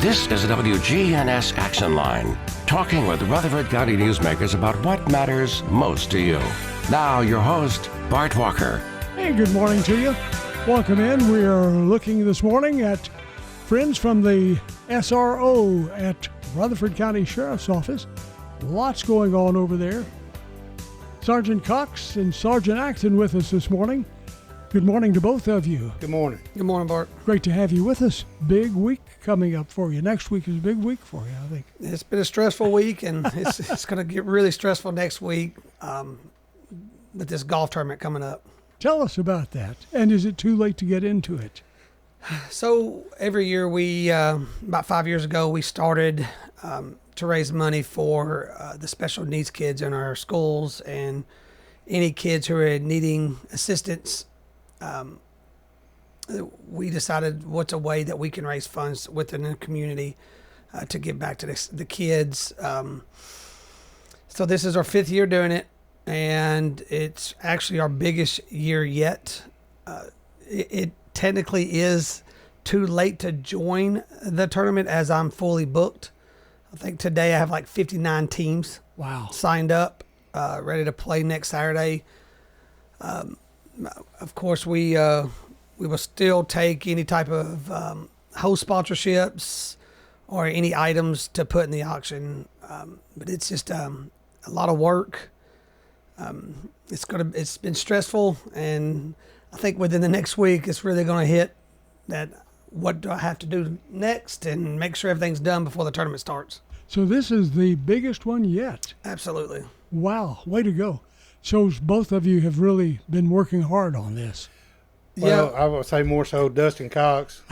This is the WGNS Action Line, talking with Rutherford County newsmakers about what matters most to you. Now, your host, Bart Walker. Hey, good morning to you. Welcome in. We are looking this morning at friends from the SRO at Rutherford County Sheriff's Office. Lots going on over there. Sergeant Cox and Sergeant Acton with us this morning. Good morning to both of you. Good morning. Good morning, Bart. Great to have you with us. Big week coming up for you. Next week is a big week for you, I think. It's been a stressful week, and it's going to get really stressful next week with this golf tournament coming up. Tell us about that. And is it too late to get into it? So every year about 5 years ago, we started to raise money for the special needs kids in our schools and any kids who are needing assistance. We decided what's a way that we can raise funds within the community to give back to the kids. So this is our 5th year doing it, and it's actually our biggest year yet. It technically is too late to join the tournament as I'm fully booked. I think today I have like 59 teams signed up, ready to play next Saturday. Of course, we will still take any type of host sponsorships or any items to put in the auction, but it's just a lot of work. It's been stressful, and I think within the next week, it's really going to hit that. What do I have to do next, and make sure everything's done before the tournament starts. So this is the biggest one yet. Absolutely. Wow, way to go. Shows both of you have really been working hard on this. Well, I would say more so Dustin Cox.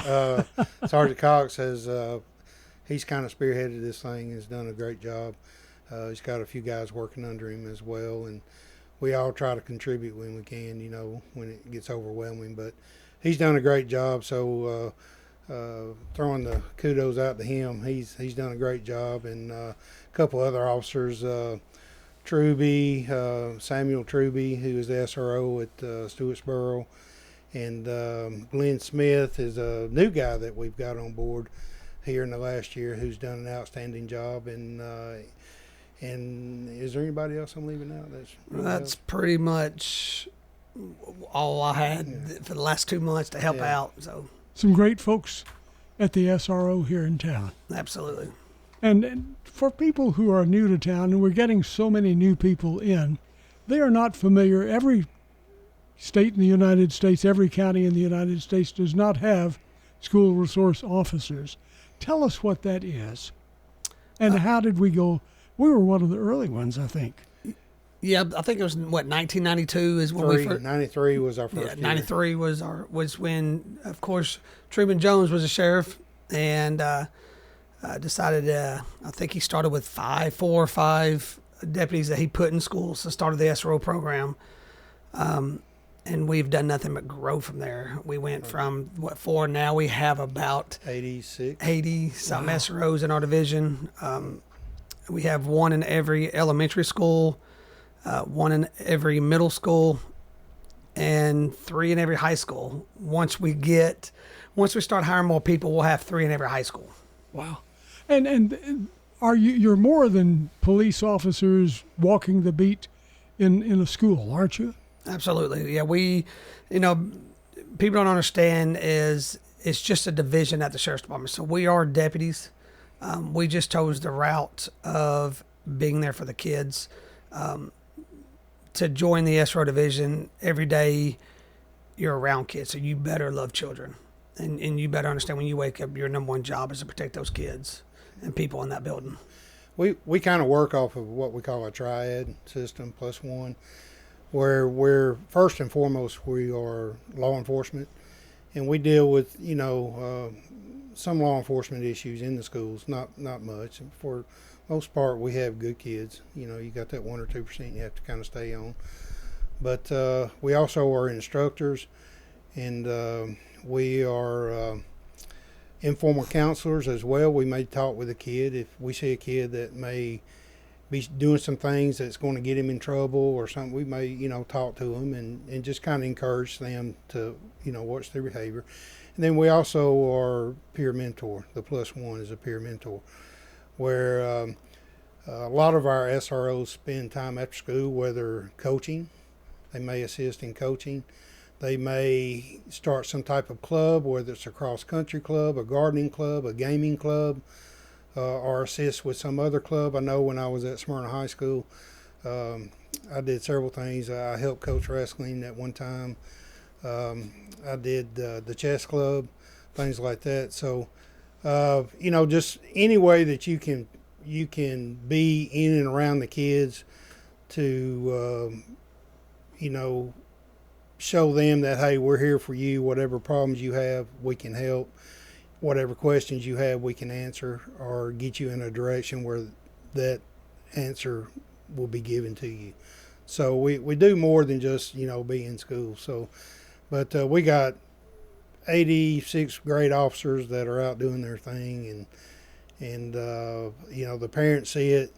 Sergeant Cox has, he's kind of spearheaded this thing, has done a great job. He's got a few guys working under him as well, and we all try to contribute when we can, when it gets overwhelming. But he's done a great job, so throwing the kudos out to him. He's done a great job, and a couple other officers, Truby, Samuel Truby, who is the SRO at Stewartsboro, and Glenn Smith is a new guy that we've got on board here in the last year who's done an outstanding job. And is there anybody else I'm leaving out? That's pretty much all I had for the last 2 months to help out. So some great folks at the SRO here in town. Absolutely. And for people who are new to town, and we're getting so many new people in, they are not familiar. Every state in the United States, every county in the United States does not have school resource officers. Tell us what that is. And how did we go? We were one of the early ones, I think. Yeah, I think it was 1992 is when we first. 93 was our first year. 93 was when, of course, Truman Jones was a sheriff, and decided. I think he started with 4 or 5 deputies that he put in schools. So started the SRO program, and we've done nothing but grow from there. We went from 4, now we have about 80 some SROs in our division. We have 1 in every elementary school. 1 in every middle school, and 3 in every high school. Once we start hiring more people, we'll have 3 in every high school. Wow. And are you're more than police officers walking the beat in a school, aren't you? Absolutely. Yeah, people don't understand it's just a division at the Sheriff's Department. So we are deputies. We just chose the route of being there for the kids. To join the SRO division, every day you're around kids, so you better love children. And you better understand when you wake up, your number one job is to protect those kids and people in that building. We kind of work off of what we call a triad system +1, where we're first and foremost, we are law enforcement, and we deal with, some law enforcement issues in the schools, not much. For most part, we have good kids. You got that 1 or 2% you have to kind of stay on. But we also are instructors, and we are informal counselors as well. We may talk with a kid if we see a kid that may be doing some things that's going to get him in trouble or something. We may, talk to them and just kind of encourage them to, watch their behavior. And then we also are peer mentor. The +1 is a peer mentor, where a lot of our SROs spend time after school, whether coaching, they may assist in coaching. They may start some type of club, whether it's a cross-country club, a gardening club, a gaming club, or assist with some other club. I know when I was at Smyrna High School, I did several things. I helped coach wrestling at one time. I did the chess club, things like that. So, just any way that you can be in and around the kids to, show them that, hey, we're here for you. Whatever problems you have, we can help. Whatever questions you have, we can answer or get you in a direction where that answer will be given to you. So we do more than just, be in school. So, but we got 86 grade officers that are out doing their thing, and the parents see it.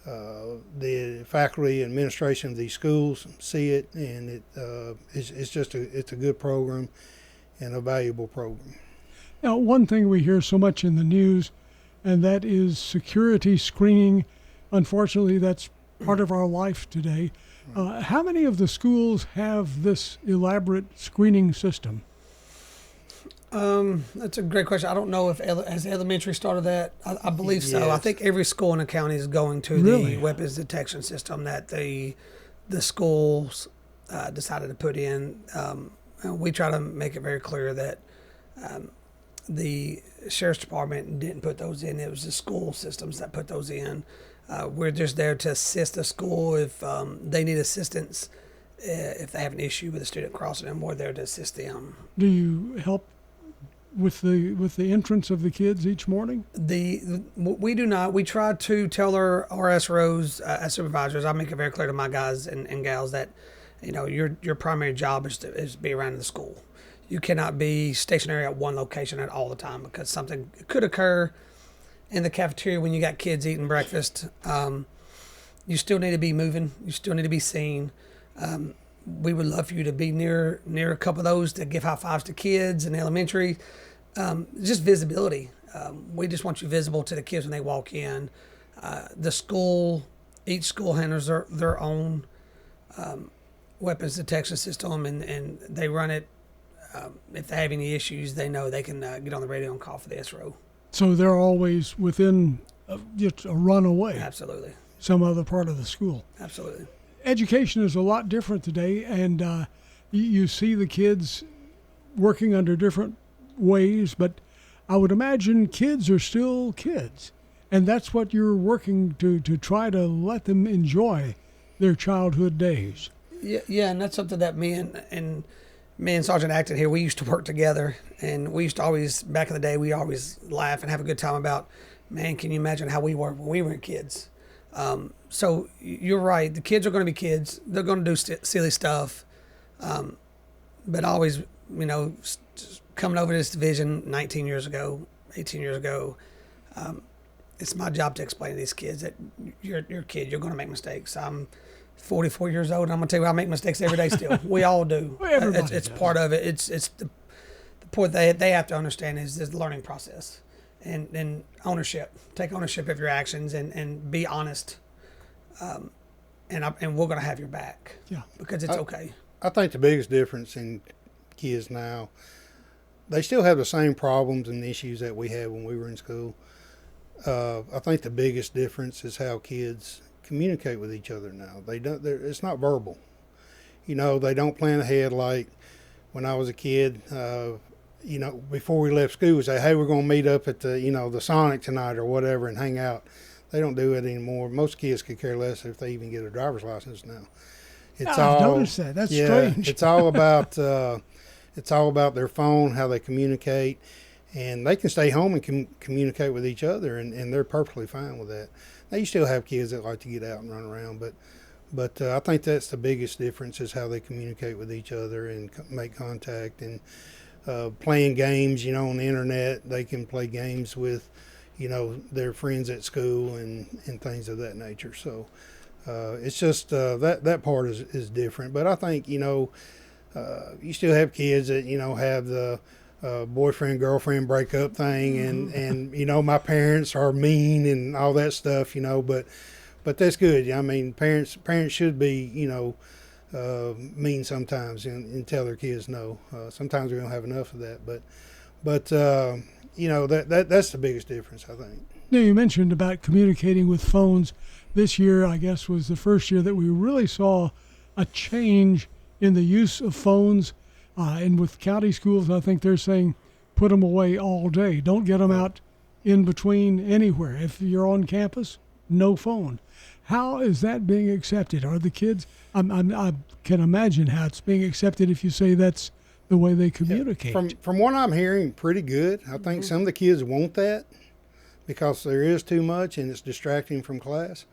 The faculty and administration of these schools see it, and it's a good program and a valuable program. Now, one thing we hear so much in the news, and that is security screening. Unfortunately, that's part of our life today. How many of the schools have this elaborate screening system? That's a great question. I don't know if has elementary started that. I believe so. Yes. I think every school in the county is going to Really? the weapons detection system that the schools decided to put in. And we try to make it very clear that the sheriff's department didn't put those in. It was the school systems that put those in. We're just there to assist the school if they need assistance. If they have an issue with a student crossing them, we're there to assist them. Do you help with the entrance of the kids each morning? We do not. We try to tell our SROs as supervisors. I make it very clear to my guys and gals that your primary job is to be around the school. You cannot be stationary at one location at all the time, because something could occur in the cafeteria when you got kids eating breakfast. You still need to be moving. You still need to be seen. We would love for you to be near a couple of those to give high fives to kids in elementary. Just visibility. We just want you visible to the kids when they walk in. Each school handles their own weapons detection system, and they run it. If they have any issues, they know they can get on the radio and call for the SRO. So they're always within just a run away. Absolutely. Some other part of the school. Absolutely. Education is a lot different today, and you see the kids working under different ways, but I would imagine kids are still kids, and that's what you're working to try to let them enjoy their childhood days. Yeah, and that's something that me and Sergeant Acton here, we used to work together, and we used to always, back in the day, we always laugh and have a good time about, man, can you imagine how we were when we were kids? So you're right. The kids are going to be kids. They're going to do silly stuff. But always, coming over to this division 19 years ago, 18 years ago, it's my job to explain to these kids that you're a kid. You're going to make mistakes. I'm 44 years old, and I'm going to tell you I make mistakes every day still. We all do. It's part of it. It's the point they have to understand is the learning process. And ownership. Take ownership of your actions and be honest. And we're going to have your back. Yeah. Because it's okay. I think the biggest difference in kids now, they still have the same problems and issues that we had when we were in school. I think the biggest difference is how kids communicate with each other now. It's not verbal. They don't plan ahead like when I was a kid. Before we left school, we say, hey, we're going to meet up at the Sonic tonight or whatever and hang out. They don't do it anymore. Most kids could care less if they even get a driver's license now. I've noticed that. That's strange. It's all about their phone, how they communicate, and they can stay home and communicate with each other, and they're perfectly fine with that. Now, you still have kids that like to get out and run around, but I think that's the biggest difference is how they communicate with each other and make contact. And playing games, on the internet, they can play games with, their friends at school and things of that nature. So it's just that part is different. But I think, you still have kids that, have the boyfriend girlfriend breakup thing, and you know, my parents are mean and all that stuff, you know, but that's good. I mean, parents should be, you know, mean sometimes and tell their kids no. Sometimes we don't have enough of that, but you know, that's the biggest difference, I think. Now, you mentioned about communicating with phones. This year, I guess, was the first year that we really saw a change in the use of phones. And with county schools, I think they're saying put them away all day. Don't get them out in between anywhere. If you're on campus, no phone. How is that being accepted? Are the kids, I can imagine how it's being accepted if you say that's the way they communicate. Yeah, from what I'm hearing, pretty good. I think some of the kids want that because there is too much and it's distracting from class.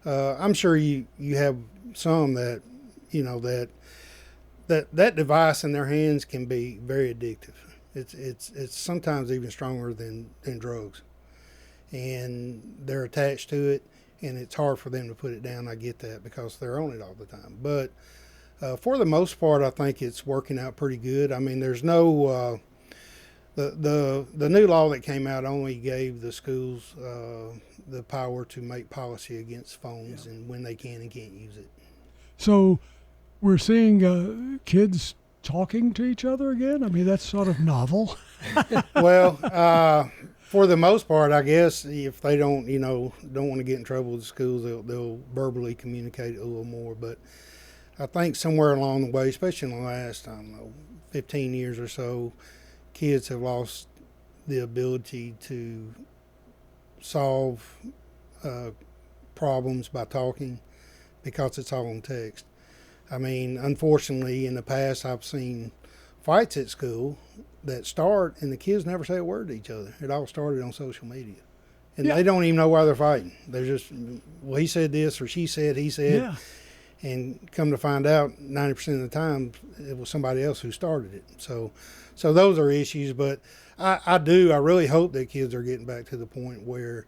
I'm sure you have some that, you know, that device in their hands can be very addictive. It's sometimes even stronger than drugs, and they're attached to it, and it's hard for them to put it down. I get that because they're on it all the time. But for the most part, I think it's working out pretty good. I mean, there's no the new law that came out only gave the schools the power to make policy against phones and when they can and can't use it. So we're seeing kids talking to each other again. I mean, that's sort of novel. Well, for the most part, I guess if they don't want to get in trouble with the schools, they'll verbally communicate a little more. But I think somewhere along the way, especially in the last, 15 years or so, kids have lost the ability to solve problems by talking because it's all on text. I mean, unfortunately, in the past, I've seen fights at school that start and the kids never say a word to each other. It all started on social media. And they don't even know why they're fighting. They're just, well, he said this or she said, he said. Yeah. And come to find out, 90% of the time, it was somebody else who started it. So those are issues. But I really hope that kids are getting back to the point where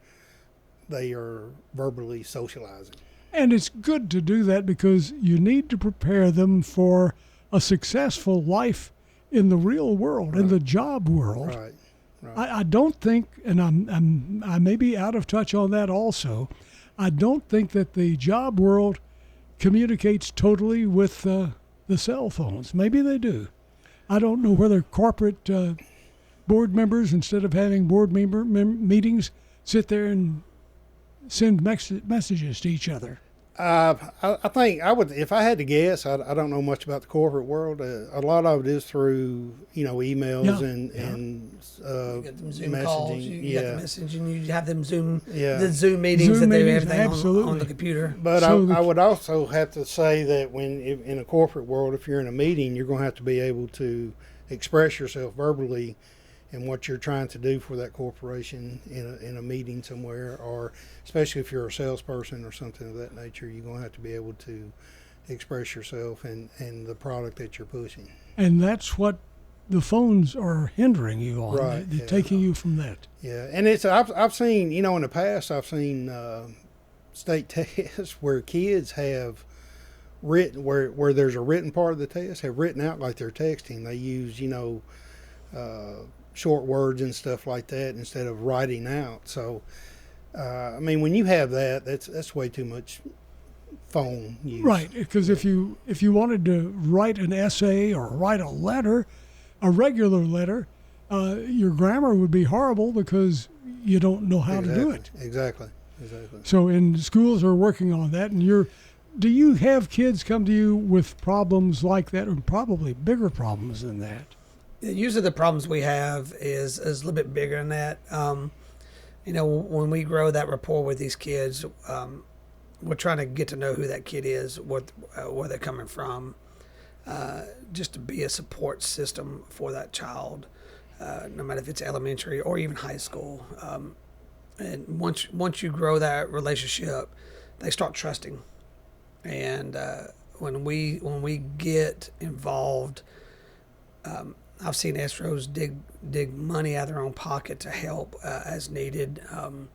they are verbally socializing. And it's good to do that because you need to prepare them for a successful life in the real world, in the job world. Right. I don't think, and I may be out of touch on that also, I don't think that the job world communicates totally with the cell phones. Maybe they do. I don't know whether corporate board members, instead of having board meetings, sit there and send messages to each other. I think I would, if I had to guess, I don't know much about the corporate world. A lot of it is through, emails and you get them Zoom messaging. calls, you get the messaging, you have them the Zoom Zoom meetings that they meetings, have absolutely. on the computer. But So I would also have to say that in a corporate world, if you're in a meeting, you're going to have to be able to express yourself verbally and what you're trying to do for that corporation in a meeting somewhere, or especially if you're a salesperson or something of that nature, you're going to have to be able to express yourself and the product that you're pushing. And that's what the phones are hindering you on. Right, They're taking you from that. Yeah, and I've seen, in the past, I've seen state tests where kids have written, where there's a written part of the test, have written out like they're texting. They use, short words and stuff like that instead of writing out. So, when you have that, that's way too much phone use. Right, because if you wanted to write an essay or write a letter, a regular letter, your grammar would be horrible because you don't know how to do it. Exactly. So, in schools are working on that, and do you have kids come to you with problems like that, or probably bigger problems than that? Usually the problems we have is a little bit bigger than that. When we grow that rapport with these kids, we're trying to get to know who that kid is, where they're coming from, just to be a support system for that child, no matter if it's elementary or even high school. And once you grow that relationship, they start trusting. And when we get involved, I've seen SROs dig money out of their own pocket to help as needed. And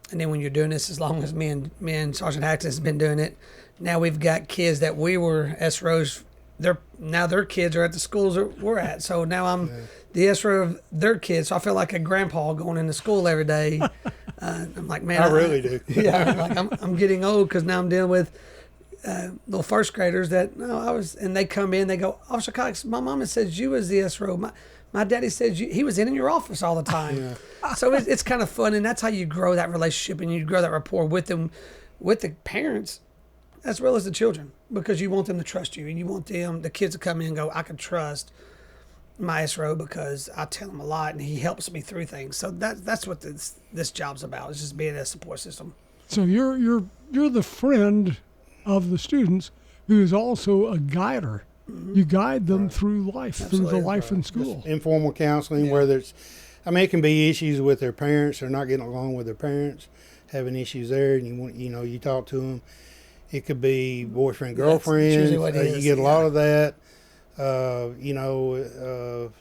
then when you're doing this, as long as me and Sergeant Acton has been doing it, now we've got kids that we were SROs their kids are at the schools that we're at. So now I'm the SRO of their kids. So I feel like a grandpa going into school every day. I'm like, man, I really do. Yeah, I'm getting old because now I'm dealing with little first graders and they come in, they go, Officer Cox, my mama says you was the SRO. My daddy said he was in your office all the time. Yeah. So it's kind of fun, and that's how you grow that relationship and you grow that rapport with them, with the parents, as well as the children, because you want them to trust you, and you want the kids to come in and go, I can trust my SRO because I tell him a lot and he helps me through things. So that's what this job's about. It's just being a support system. So you're the friend of the students who is also a guider. Mm-hmm. You guide them through life, through the life in school. Just informal counseling, whether it's, it can be issues with their parents or not getting along with their parents, having issues there, and you talk to them. It could be boyfriend, girlfriend. You get a lot of that.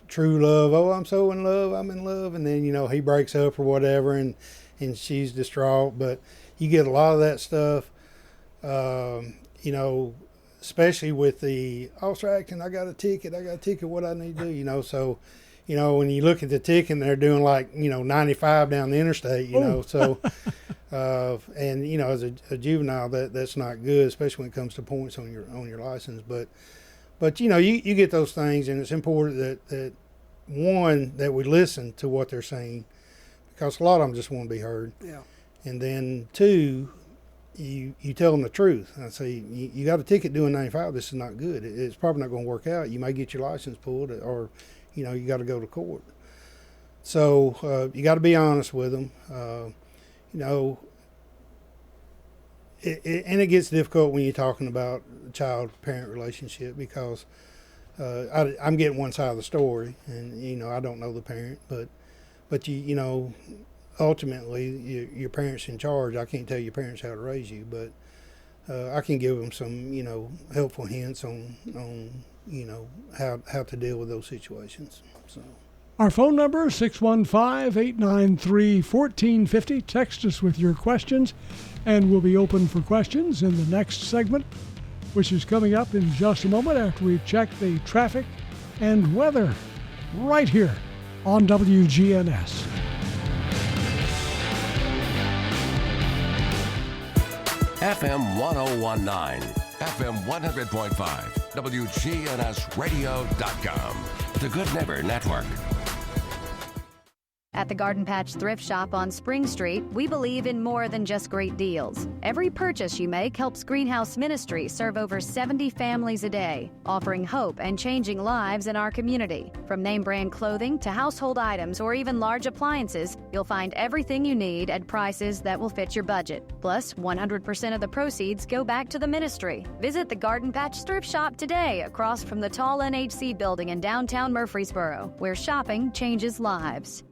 True love. Oh, I'm so in love. I'm in love. And then, he breaks up or whatever, and she's distraught. But you get a lot of that stuff, especially with the Officer Acton, I got a ticket, what I need to do, So, when you look at the ticket, they're doing 95 down the interstate, so, and, as a juvenile, that's not good, especially when it comes to points on your license. But you get those things, and it's important that one, that we listen to what they're saying, because a lot of them just want to be heard. Yeah. And then two, you tell them the truth. I say, you got a ticket doing 95. This is not good. It's probably not going to work out. You may get your license pulled, or you got to go to court. So you got to be honest with them. And it gets difficult when you're talking about child-parent relationship, because I'm getting one side of the story, and I don't know the parent, but ultimately your parents in charge. I can't tell your parents how to raise you, but I can give them some helpful hints on how to deal with those situations. So. Our phone number is 615-893-1450. Text us with your questions, and we'll be open for questions in the next segment, which is coming up in just a moment after we check the traffic and weather right here on WGNS. FM 1019, FM 100.5, WGNSradio.com, the Good Neighbor Network. At the Garden Patch Thrift Shop on Spring Street, we believe in more than just great deals. Every purchase you make helps Greenhouse Ministry serve over 70 families a day, offering hope and changing lives in our community. From name brand clothing to household items or even large appliances, you'll find everything you need at prices that will fit your budget. Plus, 100% of the proceeds go back to the ministry. Visit the Garden Patch Thrift Shop today across from the tall NHC building in downtown Murfreesboro, where shopping changes lives.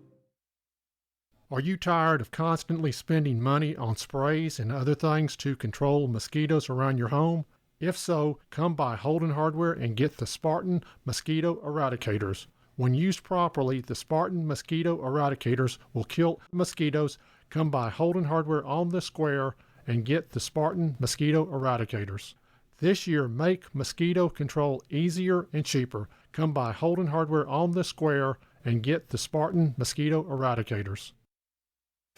Are you tired of constantly spending money on sprays and other things to control mosquitoes around your home? If so, come by Holden Hardware and get the Spartan Mosquito Eradicators. When used properly, the Spartan Mosquito Eradicators will kill mosquitoes. Come by Holden Hardware on the square and get the Spartan Mosquito Eradicators. This year, make mosquito control easier and cheaper. Come by Holden Hardware on the square and get the Spartan Mosquito Eradicators.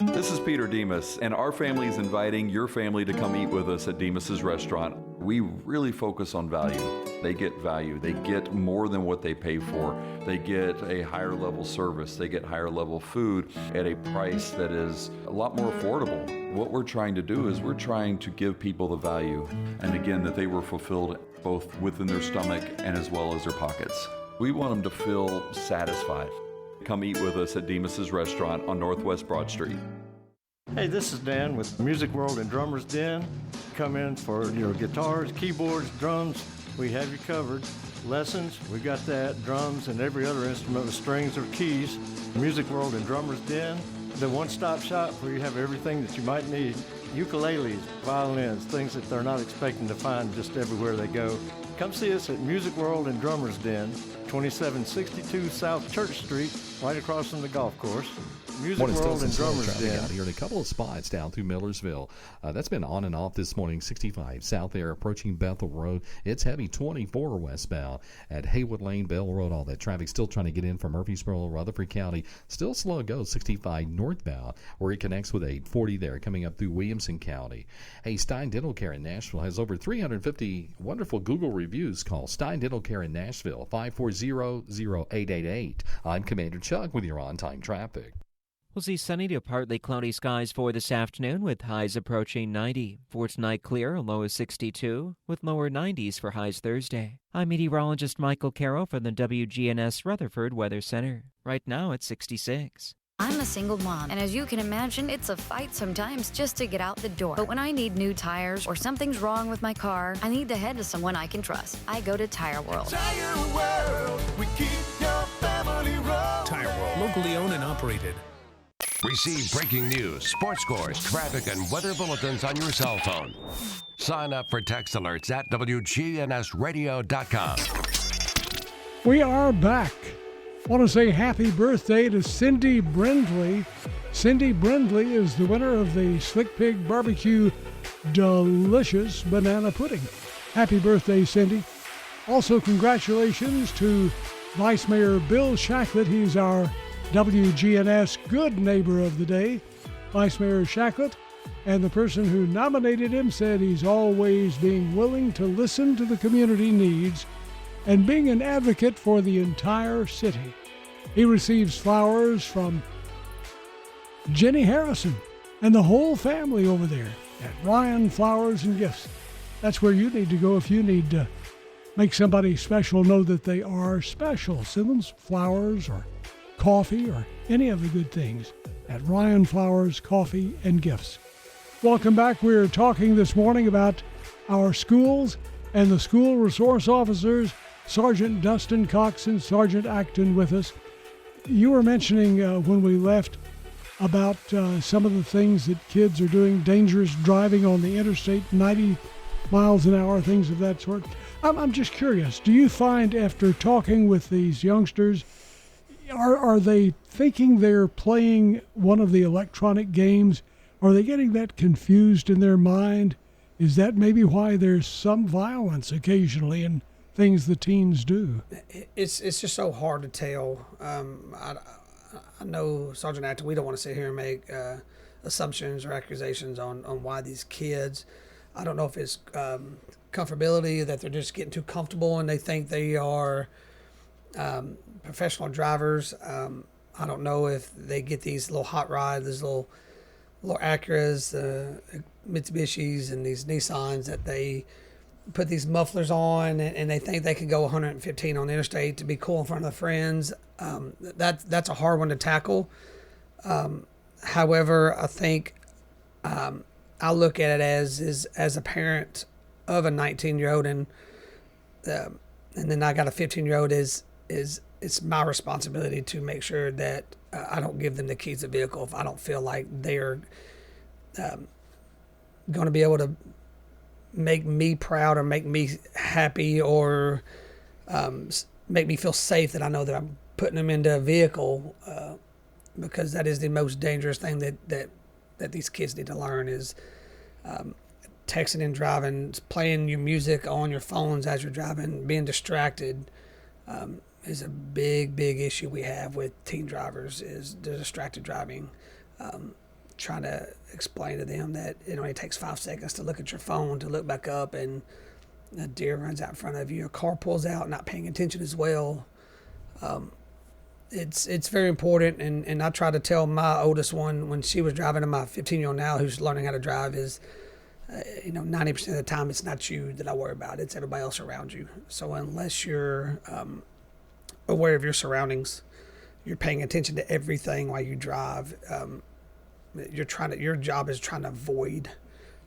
This is Peter Demas, and our family is inviting your family to come eat with us at Demas's restaurant. We really focus on value. They get value. They get more than what they pay for. They get a higher level service. They get higher level food at a price that is a lot more affordable. What we're trying to do is we're trying to give people the value, and again, that they were fulfilled both within their stomach and as well as their pockets. We want them to feel satisfied. Come eat with us at Demas's restaurant on Northwest Broad Street. Hey, this is Dan with Music World and Drummers Den. Come in for your guitars, keyboards, drums. We have you covered. Lessons, we got that. Drums and every other instrument with strings or keys. Music World and Drummers Den, the one-stop shop where you have everything that you might need. Ukuleles, violins, things that they're not expecting to find just everywhere they go. Come see us at Music World and Drummers Den, 2762 South Church Street, right across from the golf course. Music Morning, still World some and slow Drummers traffic Den. out here in a couple of spots down through Millersville. That's been on and off this morning. 65 south there approaching Bethel Road. It's heavy 24 westbound at Haywood Lane, Bell Road. All that traffic still trying to get in from Murfreesboro, Rutherford County. Still slow to go 65 northbound where it connects with 840 there coming up through Williamson County. Hey, Stein Dental Care in Nashville has over 350 wonderful Google reviews. Call Stein Dental Care in Nashville 540-0888. I'm Commander Chuck with your on-time traffic. We'll see sunny to partly cloudy skies for this afternoon with highs approaching 90. For tonight, clear, a low of 62, with lower 90s for highs Thursday. I'm meteorologist Michael Carroll from the WGNS Rutherford Weather Center. Right now it's 66. I'm a single mom, and as you can imagine, it's a fight sometimes just to get out the door. But when I need new tires or something's wrong with my car, I need to head to someone I can trust. I go to Tire World. Tire World, we keep your family rolling. Tire World, locally owned and operated. Receive breaking news, sports scores, traffic, and weather bulletins on your cell phone. Sign up for text alerts at WGNSradio.com. We are back. I want to say happy birthday to Cindy Brindley. Cindy Brindley is the winner of the Slick Pig Barbecue Delicious Banana Pudding. Happy birthday, Cindy. Also, congratulations to Vice Mayor Bill Shacklett. He's our WGNS Good Neighbor of the Day. Vice Mayor Shacklett, and the person who nominated him said he's always being willing to listen to the community needs and being an advocate for the entire city. He receives flowers from Jenny Harrison and the whole family over there at Ryan Flowers and Gifts. That's where you need to go if you need to make somebody special know that they are special. Send them flowers or coffee or any of the good things at Ryan Flowers Coffee and Gifts. Welcome back. We're talking this morning about our schools and the school resource officers, Sergeant Dustin Cox and Sergeant Acton with us. You were mentioning when we left about some of the things that kids are doing, dangerous driving on the interstate, 90 miles an hour, things of that sort. I'm just curious, do you find after talking with these youngsters, are they thinking they're playing one of the electronic games? Are they getting that confused in their mind? Is that maybe why there's some violence occasionally in things the teens do? It's just so hard to tell. I know, Sergeant Acton, we don't want to sit here and make assumptions or accusations on why these kids, I don't know if it's comfortability, that they're just getting too comfortable and they think they are professional drivers. I don't know if they get these little hot rods, these little Acuras, Mitsubishis, and these Nissans that they put these mufflers on and they think they can go 115 on the interstate to be cool in front of their friends. That's a hard one to tackle. However, I think I look at it as a parent of a 19-year-old and then I got a 15-year-old it's my responsibility to make sure that I don't give them the keys to the vehicle if I don't feel like they're going to be able to make me proud or make me happy or make me feel safe, that I know that I'm putting them into a vehicle because that is the most dangerous thing that these kids need to learn is texting and driving, playing your music on your phones as you're driving, being distracted. Is a big issue we have with teen drivers is the distracted driving. Trying to explain to them that it only takes 5 seconds to look at your phone, to look back up, and a deer runs out in front of you, a car pulls out, not paying attention as well. It's very important, and I try to tell my oldest one when she was driving, and my 15-year-old now who's learning how to drive is, 90% of the time it's not you that I worry about, it's everybody else around you. So unless you're aware of your surroundings, you're paying attention to everything while you drive, your job is trying to avoid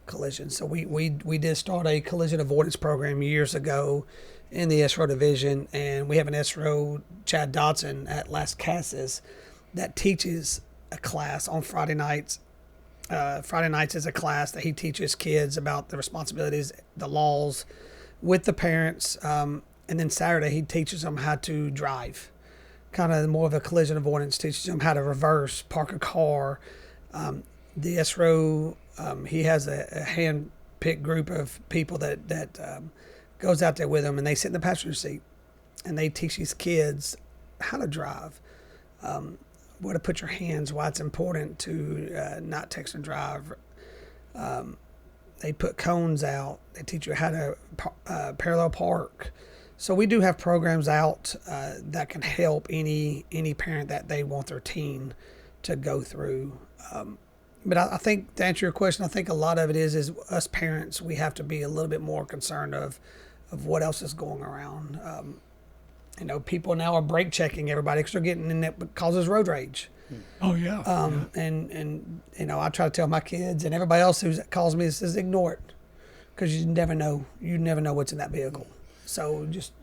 collisions. So we did start a collision avoidance program years ago in the SRO division, and we have an SRO, Chad Dodson, at Las Casas that teaches a class on Friday nights. Friday nights is a class that he teaches kids about the responsibilities, the laws with the parents, and then Saturday he teaches them how to drive, kind of more of a collision avoidance, teaches them how to reverse, park a car. The SRO, he has a hand-picked group of people that goes out there with them, and they sit in the passenger seat, and they teach these kids how to drive, where to put your hands, why it's important to not text and drive. They put cones out. They teach you how to parallel park. So we do have programs out that can help any parent that they want their teen to go through. But I think, to answer your question, I think a lot of it is us parents, we have to be a little bit more concerned of what else is going around. People now are brake checking everybody because they're getting in that causes road rage. Oh, yeah. And I try to tell my kids and everybody else who calls me, says ignore it, because you never know. You never know what's in that vehicle. So just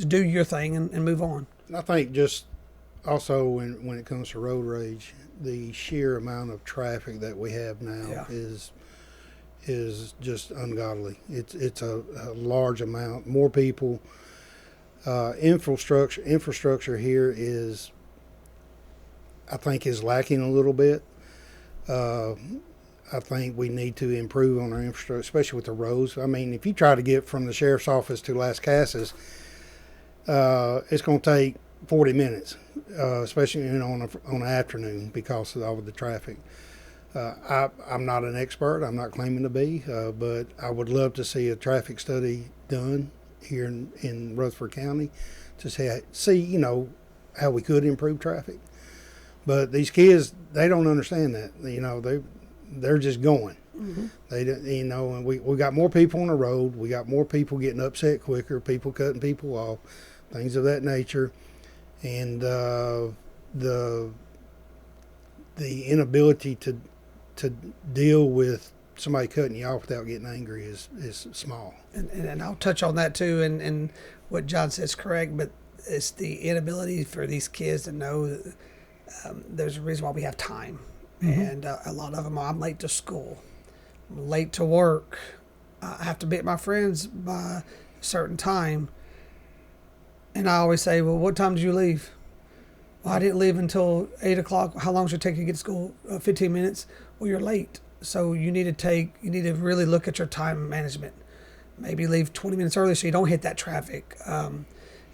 do your thing and move on. I think just also when it comes to road rage, the sheer amount of traffic that we have now is just ungodly. It's a large amount. More people. Infrastructure here is, I think, is lacking a little bit. I think we need to improve on our infrastructure, especially with the roads. I mean, if you try to get from the sheriff's office to Las Casas, it's going to take 40 minutes, especially on an afternoon because of all of the traffic. I'm not an expert. I'm not claiming to be, but I would love to see a traffic study done here in Rutherford County to see how we could improve traffic. But these kids, they don't understand that. They're just going. Mm-hmm. And we got more people on the road. We got more people getting upset quicker, people cutting people off, things of that nature. And the inability to deal with somebody cutting you off without getting angry is small. And I'll touch on that too. And what John says is correct, but it's the inability for these kids to know that, there's a reason why we have time. Mm-hmm. And a lot of them, I'm late to school, I'm late to work, I have to be at my friends by a certain time. And I always say, well, what time did you leave? Well, I didn't leave until 8 o'clock. How long should it take you to get to school? 15 minutes. Well, you're late. So you need to really look at your time management. Maybe leave 20 minutes early so you don't hit that traffic.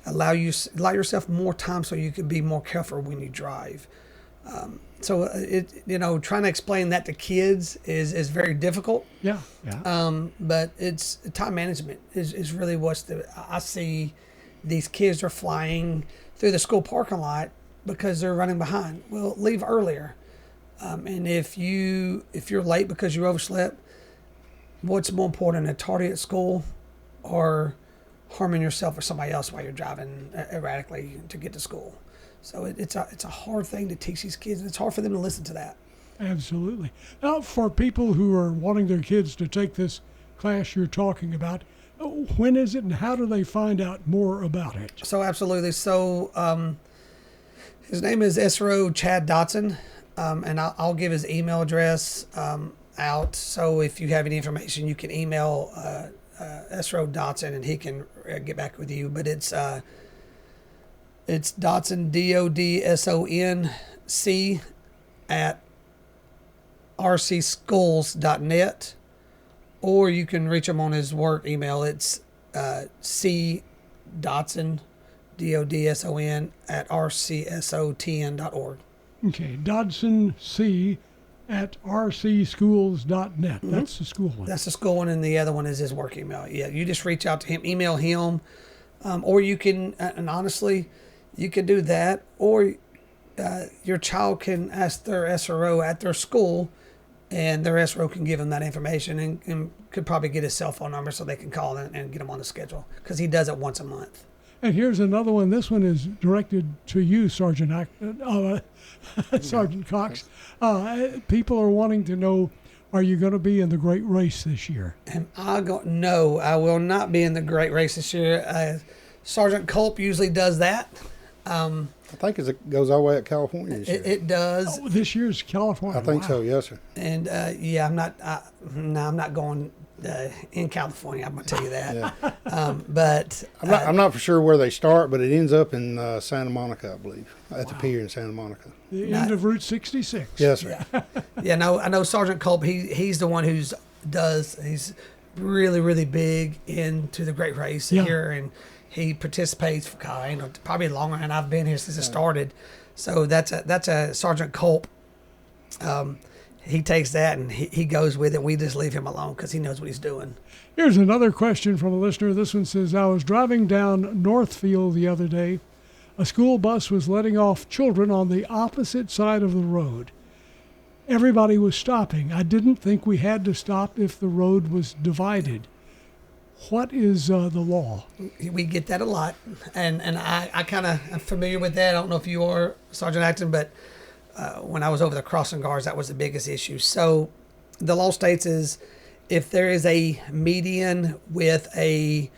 Allow yourself more time so you can be more careful when you drive. So trying to explain that to kids is very difficult. Yeah. But it's time management is really I see these kids are flying through the school parking lot because they're running behind. Well, leave earlier. And if you're late because you overslept, what's more important, a tardy at school or harming yourself or somebody else while you're driving erratically to get to school? So it's a hard thing to teach these kids, and it's hard for them to listen to that. Absolutely. Now, for people who are wanting their kids to take this class you're talking about, when is it and how do they find out more about it? So absolutely. So his name is SRO Chad Dotson, and I'll give his email address out. So if you have any information, you can email SRO Dotson, and he can get back with you. But it's Dotson, DODSONC at rcschools.net, or you can reach him on his work email. It's C Dotson, DODSON at rcsotn.org. Okay, Dodson C at rcschools.net. That's the school one. That's the school one, and the other one is his work email. Yeah, you just reach out to him, email him, or you can, and honestly, you can do that, or your child can ask their SRO at their school, and their SRO can give them that information and could probably get his cell phone number so they can call and get him on the schedule, because he does it once a month. And here's another one. This one is directed to you, Sergeant Cox. People are wanting to know, are you going to be in the Great Race this year? And no, I will not be in the Great Race this year. Sergeant Culp usually does that. I think it goes all the way up California this year. It does. Oh, this year's California. I think so, yes, sir. And I'm not going in California. I'm gonna tell you that. Yeah. But I'm not for sure where they start, but it ends up in Santa Monica, I believe, at the pier in Santa Monica. The end of Route 66. Yes, sir. Yeah. No, I know Sergeant Culp. He's the one he's really, really big into the Great Race here, and he participates for probably longer than I've been here since it started. So that's a Sergeant Culp. He takes that and he goes with it. We just leave him alone because he knows what he's doing. Here's another question from a listener. This one says, I was driving down Northfield the other day. A school bus was letting off children on the opposite side of the road. Everybody was stopping. I didn't think we had to stop if the road was divided. What is the law? We get that a lot, and I kind of am familiar with that. I don't know if you are, Sergeant Acton, but when I was over the crossing guards, that was the biggest issue. So the law states is if there is a median with a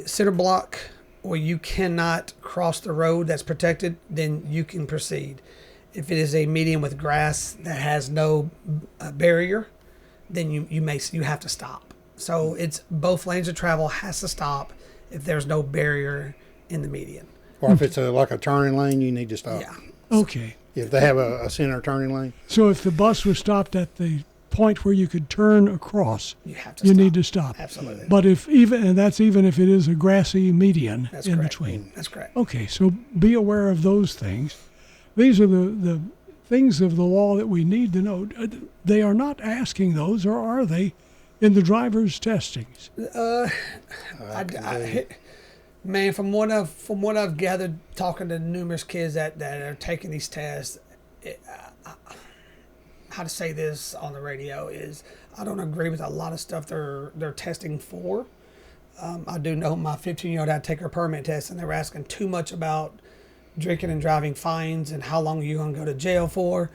center block or you cannot cross the road that's protected, then you can proceed. If it is a median with grass that has no barrier, then you have to stop. So it's both lanes of travel has to stop if there's no barrier in the median. Or if it's like a turning lane, you need to stop. Yeah. Okay. If they have a center turning lane. So if the bus was stopped at the point where you could turn across, you need to stop. Absolutely. But that's even if it is a grassy median between. That's correct. Okay, so be aware of those things. These are the things of the law that we need to know. They are not asking those, or are they, in the driver's testings? Man, from what I've gathered, talking to numerous kids that are taking these tests, how to say this on the radio is I don't agree with a lot of stuff they're testing for. I do know my 15-year-old had to take her permit test, and they were asking too much about drinking and driving fines and how long are you going to go to jail for.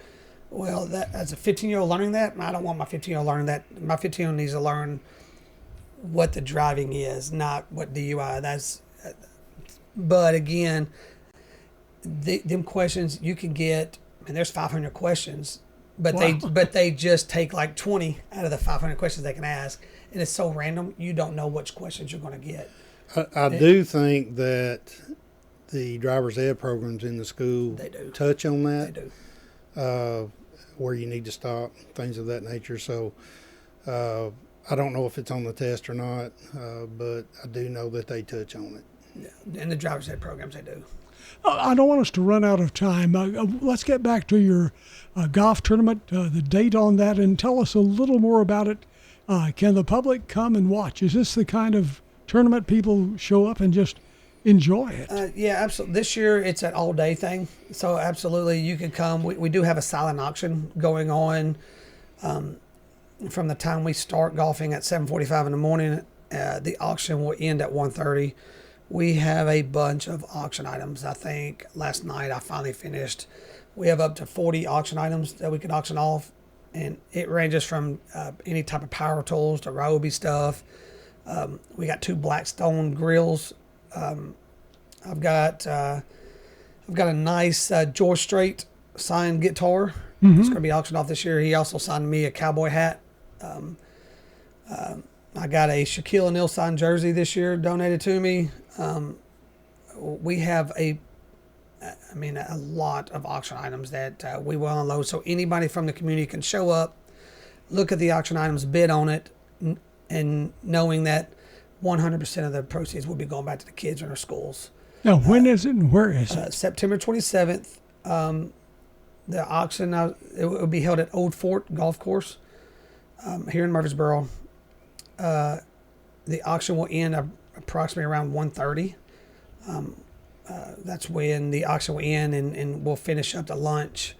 Well, as a 15-year-old learning that, I don't want my 15-year-old learning that. My 15-year-old needs to learn what the driving is, not what DUI. But again, them questions you can get, and there's 500 questions, but they just take like 20 out of the 500 questions they can ask, and it's so random you don't know which questions you're going to get. I do think that the driver's ed programs in the school touch on that. They do. Where you need to stop, things of that nature. So I don't know if it's on the test or not, but I do know that they touch on it. Yeah, in the driver's ed programs, they do. I don't want us to run out of time. Let's get back to your golf tournament, the date on that, and tell us a little more about it. Can the public come and watch? Is this the kind of tournament people show up and just enjoy it? Yeah, absolutely. This year it's an all-day thing, so absolutely you can come. We do have a silent auction going on from the time we start golfing at 7:45 in the morning. The auction will end at 1:30. We have a bunch of auction items. I think last night I finally finished. We have up to 40 auction items that we can auction off, and it ranges from any type of power tools to Ryobi stuff. We got 2 Blackstone grills. I've got a nice George Strait signed guitar. It's going to be auctioned off this year. He also signed me a cowboy hat. I got a Shaquille O'Neal signed jersey this year donated to me. We have a lot of auction items that we will unload. So anybody from the community can show up, look at the auction items, bid on it, and knowing that 100% of the proceeds will be going back to the kids in our schools. Now, when is it and where is it? September 27th. The auction, it will be held at Old Fort Golf Course here in Murfreesboro. The auction will end approximately around 1:30. That's when the auction will end, and we'll finish up the lunch,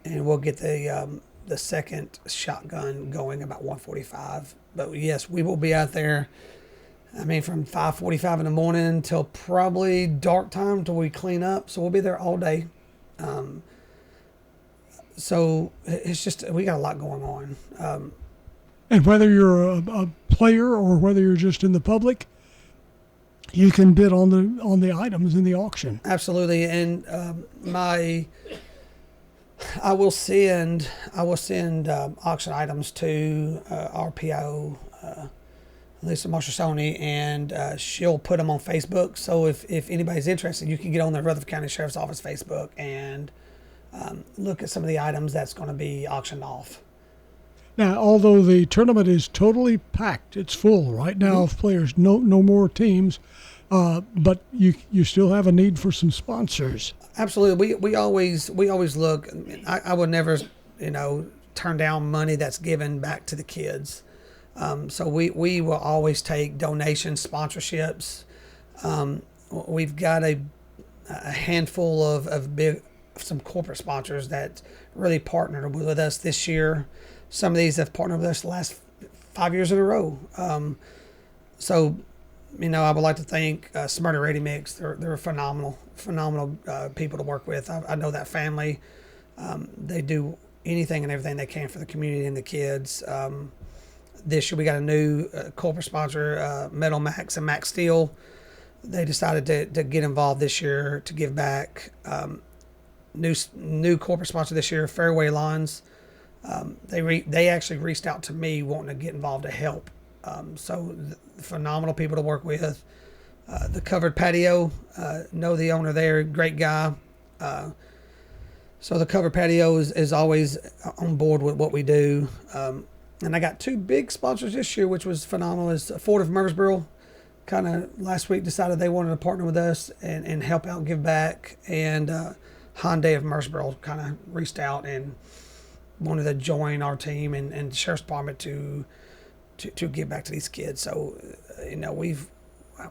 and we'll get the second shotgun going about 1:45. But yes, we will be out there. From 5:45 in the morning until probably dark time till we clean up. So we'll be there all day. So it's just, we got a lot going on. And whether you're a player or whether you're just in the public, you can bid on the items in the auction. Absolutely. And I will send auction items to RPO, Lisa Marshall-Sony, and she'll put them on Facebook. So if anybody's interested, you can get on the Rutherford County Sheriff's Office Facebook and look at some of the items that's going to be auctioned off. Now, although the tournament is totally packed, it's full right now of players, no more teams, but you still have a need for some sponsors. Absolutely, we always look. I would never, turn down money that's given back to the kids. So we will always take donations, sponsorships. We've got a handful of some corporate sponsors that really partnered with us this year. Some of these have partnered with us the last 5 years in a row. So, I would like to thank Smyrna Ready Mix. They're phenomenal people to work with. I know that family. They do anything and everything they can for the community and the kids. This year we got a new corporate sponsor, Metal Max and Max Steel. They decided to get involved this year to give back. New corporate sponsor this year, Fairway Lawns. They actually reached out to me wanting to get involved to help. So phenomenal people to work with. The Covered Patio, know the owner there, great guy. So the Covered Patio is always on board with what we do. And I got two big sponsors this year, which was phenomenal. Is Ford of Murfreesboro, kind of last week decided they wanted to partner with us and help out and give back. And Hyundai of Murfreesboro kind of reached out and wanted to join our team and the Sheriff's Department to give back to these kids. So,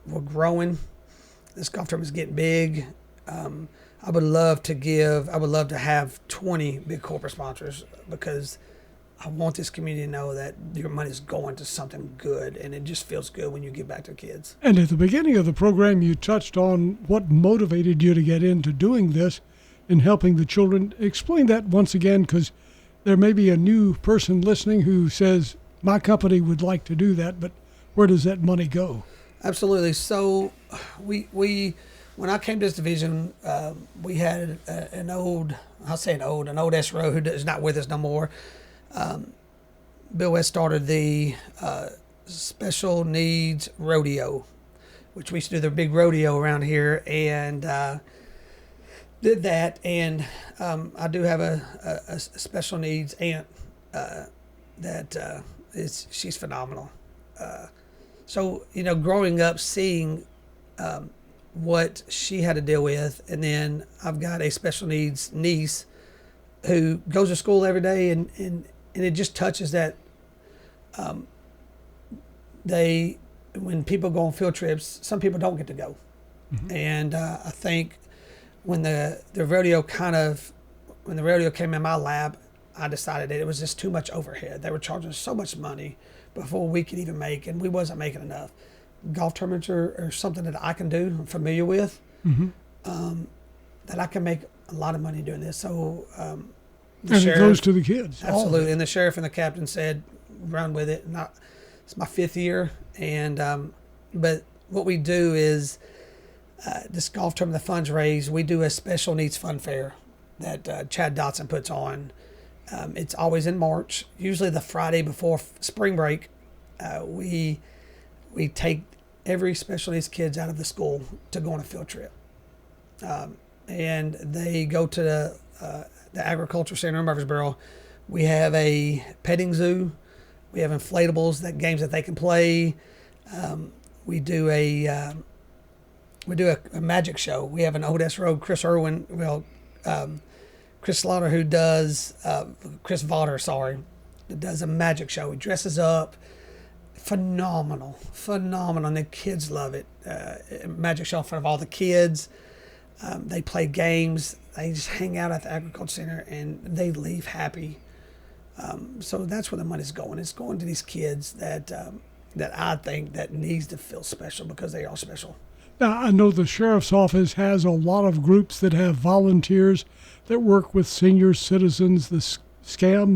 we're growing. This golf tournament is getting big. I would love to have 20 big corporate sponsors because I want this community to know that your money is going to something good, and it just feels good when you give back to kids. And at the beginning of the program, you touched on what motivated you to get into doing this and helping the children. Explain that once again, because there may be a new person listening who says, my company would like to do that, but where does that money go? Absolutely. So we when I came to this division, we had an old SRO who is not with us no more. Bill West started the Special Needs Rodeo, which we used to do the big rodeo around here, and did that. And I do have a special needs aunt that she's phenomenal. So, growing up, seeing what she had to deal with, and then I've got a special needs niece who goes to school every day, and it just touches that when people go on field trips, some people don't get to go. Mm-hmm. And I think when the rodeo came in my lab, I decided that it was just too much overhead. They were charging so much money before we could even make, and we wasn't making enough. Golf tournaments are something that I can do, I'm familiar with, that I can make a lot of money doing this. So and it goes to the kids. Absolutely. And the sheriff and the captain said, run with it. It's my 5th year. And but what we do is this golf tournament, the funds raised, we do a special needs fun fair that Chad Dotson puts on. It's always in March, usually the Friday before spring break. We take every special needs kids out of the school to go on a field trip. And they go to the Agriculture Center in Murfreesboro. We have a petting zoo. We have inflatables, games that they can play. We do a magic show. We have an old SRO, Chris Slaughter, who does, Chris Vaughter, that does a magic show. He dresses up. Phenomenal. And the kids love it. Magic show in front of all the kids. They play games. They just hang out at the Agriculture Center, and they leave happy. So that's where the money's going. It's going to these kids that I think that needs to feel special because they are special. Now, I know the sheriff's office has a lot of groups that have volunteers that work with senior citizens, the SCAN.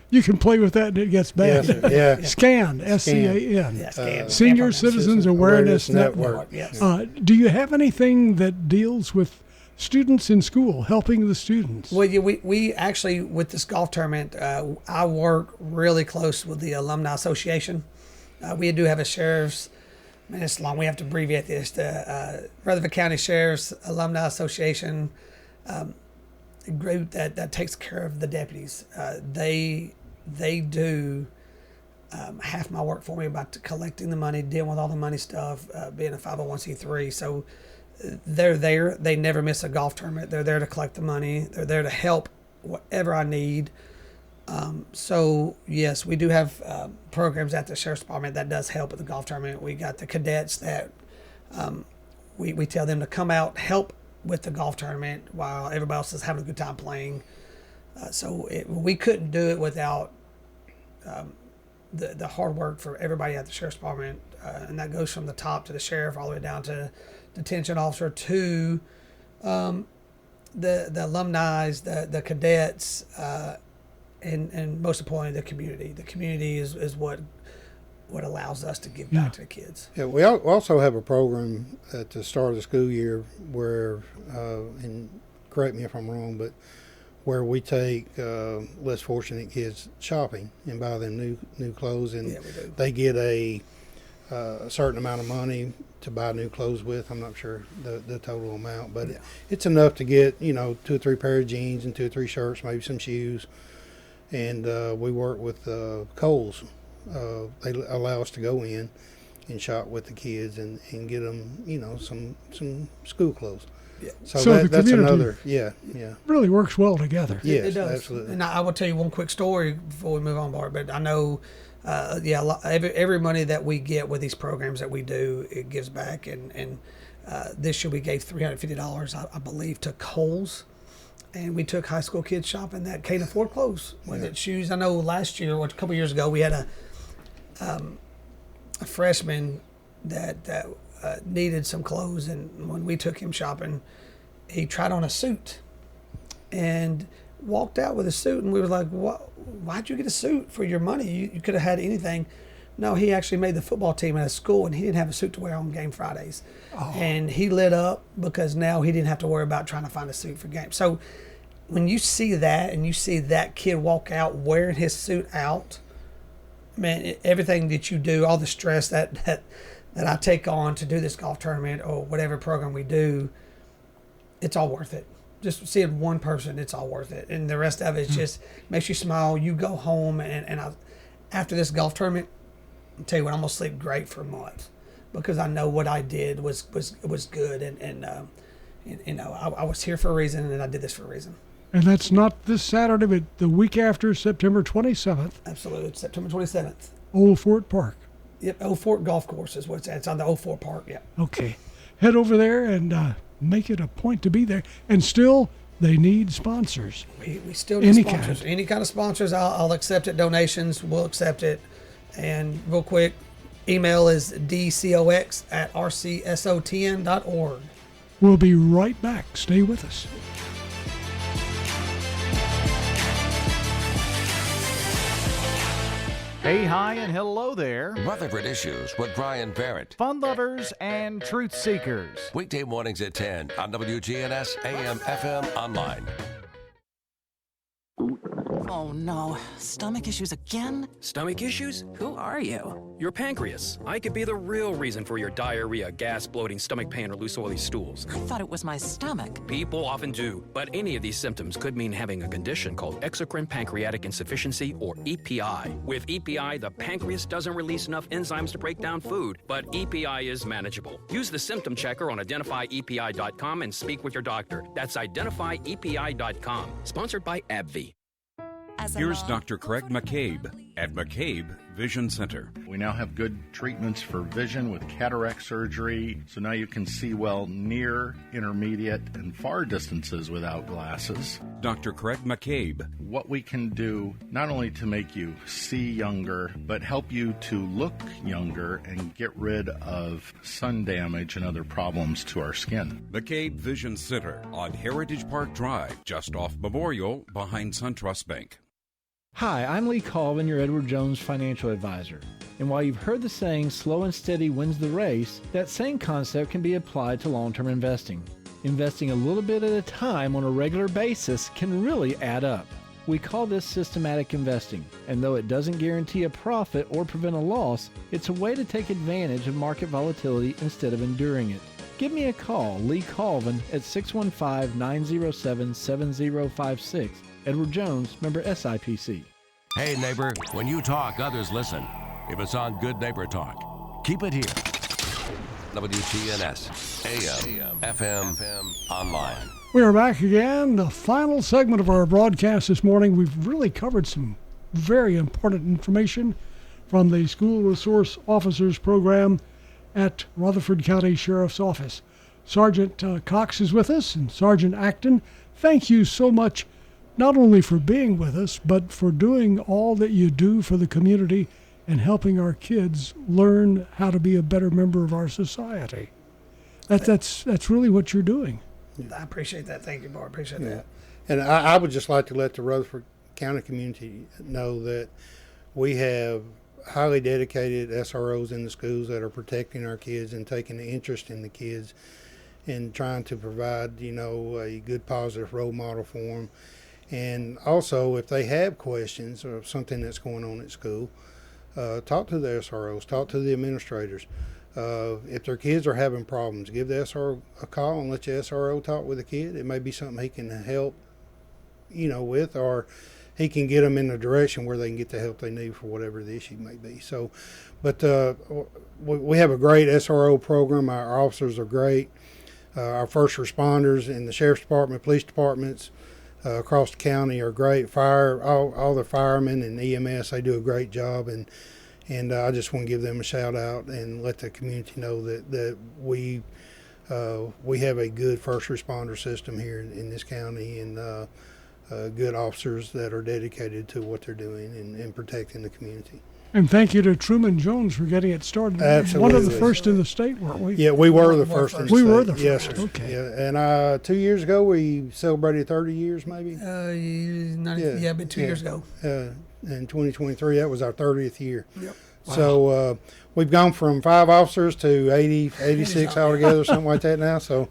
You can play with that and it gets bad. Yes, yeah. SCAN, S-C-A-N. Yeah, Senior Citizens Awareness Network. Yes. Do you have anything that deals with students in school, helping the students. Well, yeah, we actually, with this golf tournament, I work really close with the Alumni Association. We do have a sheriff's, man, it's long, we have to abbreviate this, the Rutherford County Sheriff's Alumni Association, a group that takes care of the deputies. They do half my work for me about collecting the money, dealing with all the money stuff, being a 501c3. So they're there. They never miss a golf tournament. They're there to collect the money. They're there to help whatever I need. So yes, we do have programs at the Sheriff's Department that does help with the golf tournament. We got the cadets that we tell them to come out, help with the golf tournament while everybody else is having a good time playing. We couldn't do it without the hard work for everybody at the Sheriff's Department, and that goes from the top to the sheriff all the way down to detention officer to the alumni, the cadets, and most importantly, the community. The community is what allows us to give back to the kids. Yeah, we also have a program at the start of the school year where, and correct me if I'm wrong, but where we take less fortunate kids shopping and buy them new clothes, and they get a certain amount of money to buy new clothes with. I'm not sure the total amount, but it's enough to get 2 or 3 pair of jeans and 2 or 3 shirts, maybe some shoes. And we work with Kohl's. They allow us to go in and shop with the kids and get them some school clothes. Yeah. So that's another, really works well together. Yes, it does. Absolutely. And I will tell you one quick story before we move on, Bart. But I know, every money that we get with these programs that we do, it gives back. And this year we gave $350, I believe, to Kohl's. And we took high school kids shopping that can't afford clothes, whether it's shoes. I know last year or a couple years ago we had a freshman that needed some clothes, and when we took him shopping, he tried on a suit and walked out with a suit, and we were like, why'd you get a suit for your money? You could have had anything. No, he actually made the football team at a school, and he didn't have a suit to wear on game Fridays. And he lit up because now he didn't have to worry about trying to find a suit for games. So when you see that and you see that kid walk out wearing his suit out, man, everything that you do, all the stress that I take on to do this golf tournament or whatever program we do, it's all worth it. Just seeing one person, it's all worth it. And the rest of it just makes you smile. You go home, and after this golf tournament, I'll tell you what, I'm going to sleep great for a month because I know what I did was good. And I was here for a reason, and I did this for a reason. And that's not this Saturday, but the week after, September 27th. Absolutely. It's September 27th. Old Fort Park. Yep, Old Fort Golf Course is what it's at. It's on the Old Fort Park, yeah. Okay. Head over there and make it a point to be there. And still, they need sponsors. We still need sponsors. Any kind of sponsors, I'll accept it. Donations, we'll accept it. And real quick, email is dcox@rcsotn.org. We'll be right back. Stay with us. Hey, hi, and hello there. Rutherford Issues with Brian Barrett. Fun lovers and truth seekers. Weekday mornings at 10 on WGNS AM FM online. Oh no, stomach issues again? Stomach issues? Who are you? Your pancreas. I could be the real reason for your diarrhea, gas, bloating, stomach pain, or loose oily stools. I thought it was my stomach. People often do, but any of these symptoms could mean having a condition called exocrine pancreatic insufficiency, or EPI. With EPI, the pancreas doesn't release enough enzymes to break down food, but EPI is manageable. Use the symptom checker on identifyepi.com and speak with your doctor. That's identifyepi.com. Sponsored by AbbVie. Here's Dr. Craig McCabe at McCabe Vision Center. We now have good treatments for vision with cataract surgery, so now you can see well near, intermediate, and far distances without glasses. Dr. Craig McCabe. What we can do not only to make you see younger, but help you to look younger and get rid of sun damage and other problems to our skin. McCabe Vision Center on Heritage Park Drive, just off Memorial, behind SunTrust Bank. Hi, I'm Lee Colvin, your Edward Jones financial advisor. And while you've heard the saying, slow and steady wins the race, that same concept can be applied to long-term investing. Investing a little bit at a time on a regular basis can really add up. We call this systematic investing, and though it doesn't guarantee a profit or prevent a loss, it's a way to take advantage of market volatility instead of enduring it. Give me a call, Lee Colvin, at 615-907-7056. Edward Jones, member SIPC. Hey, neighbor, when you talk, others listen. If it's on Good Neighbor Talk, keep it here. WTNS, AM, FM, online. We are back again, the final segment of our broadcast this morning. We've really covered some very important information from the School Resource Officers Program at Rutherford County Sheriff's Office. Sergeant Cox is with us, and Sergeant Acton, thank you so much, not only for being with us, but for doing all that you do for the community and helping our kids learn how to be a better member of our society. That's really what you're doing. I appreciate that. Thank you, Bart. Appreciate that. And I would just like to let the Rutherford County community know that we have highly dedicated SROs in the schools that are protecting our kids and taking an interest in the kids and trying to provide, a good positive role model for them. And also, if they have questions or something that's going on at school, talk to the SROs, talk to the administrators. If their kids are having problems, give the SRO a call and let your SRO talk with the kid. It may be something he can help, with, or he can get them in the direction where they can get the help they need for whatever the issue may be. So, but we have a great SRO program. Our officers are great. Our first responders in the Sheriff's Department, police departments across the county are great. All the firemen and EMS, they do a great job. And I just want to give them a shout out and let the community know that we have a good first responder system here in this county, and good officers that are dedicated to what they're doing and protecting the community. And thank you to Truman Jones for getting it started. Absolutely. One of the first in the state, weren't we? Yeah, we were the first in the state. We were the first. Yes, sir. Okay. Yeah, and 2 years ago we celebrated 30 years, maybe. But 2 years ago. In 2023, that was our 30th year. Yep. Wow. So we've gone from 5 officers to 86 altogether, something like that now. So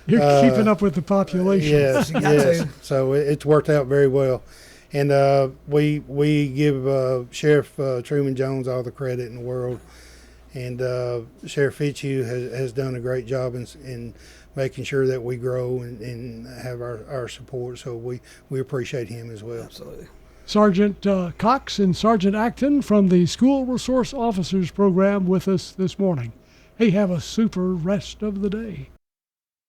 you're keeping up with the population. Yes, yes. So it's worked out very well. And we give Sheriff Truman Jones all the credit in the world. And Sheriff Fitzhugh has done a great job in making sure that we grow and have our support. So we appreciate him as well. Absolutely. Sergeant Cox and Sergeant Acton from the School Resource Officers Program with us this morning. Hey, have a super rest of the day.